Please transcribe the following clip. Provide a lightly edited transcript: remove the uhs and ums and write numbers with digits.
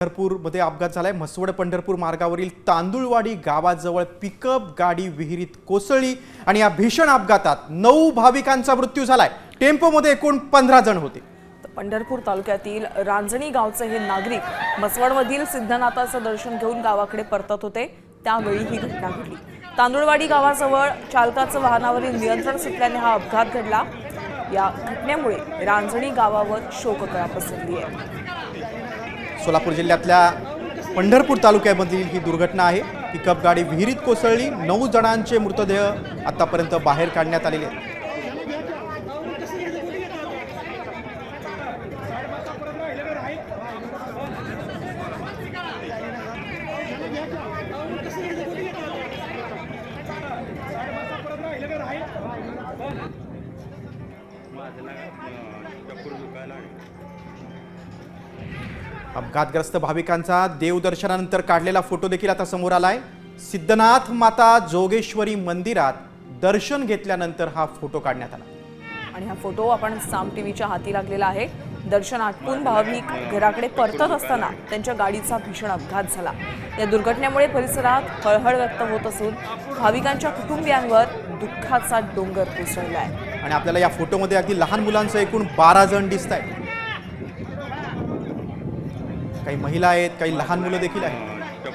पंढरपूरमध्ये अपघात झालाय। म्हसवड पंढरपूर मार्गावरील तांदुळवाडी गावाजवळ पिकअप गाडी विहिरीत कोसळली आणि या भीषण अपघातात 9 भाविकांचा मृत्यू झालाय। टेम्पोमध्ये एकूण 15 जण होते। पंढरपूर तालुक्यातील रांजणी गावचे हे नागरिक म्हसवडमधील सिद्धनाथाचं दर्शन घेऊन गावाकडे परतत होते, त्यावेळी ही घटना घडली। तांदुळवाडी गावाजवळ चालकाचं वाहनावरील नियंत्रण सुटल्याने हा अपघात घडला। या घटनेमुळे रांजणी गावावर शोककळा पसरली आहे। सोलापूर जिल्ह्यातल्या पंढरपूर तालुक्यामधील ही दुर्घटना आहे। पिकअप गाडी विहिरीत कोसळली। 9 जणांचे मृतदेह आतापर्यंत बाहेर काढण्यात आलेले आहेत। अपघातग्रस्त भाविकांचा देवदर्शनानंतर काढलेला फोटो देखील आता समोर आलाय। सिद्धनाथ माता जोगेश्वरी मंदिरात दर्शन घेतल्यानंतर हा फोटो काढण्यात आला आणि हा फोटो आपण साम टीव्हीच्या हाती लागलेला आहे। दर्शन आटपून भाविक घराकडे परतत असताना त्यांच्या गाडीचा भीषण अपघात झाला। या दुर्घटनेमुळे परिसरात हळहळ व्यक्त होत असून भाविकांच्या कुटुंबियांवर दुःखाचा डोंगर कोसळला आहे। आणि आपल्याला या फोटोमध्ये अगदी लहान मुलांचं एकूण 12 जण दिसत आहेत। काही महिला आहेत, काही लहान मुलं देखील आहेत।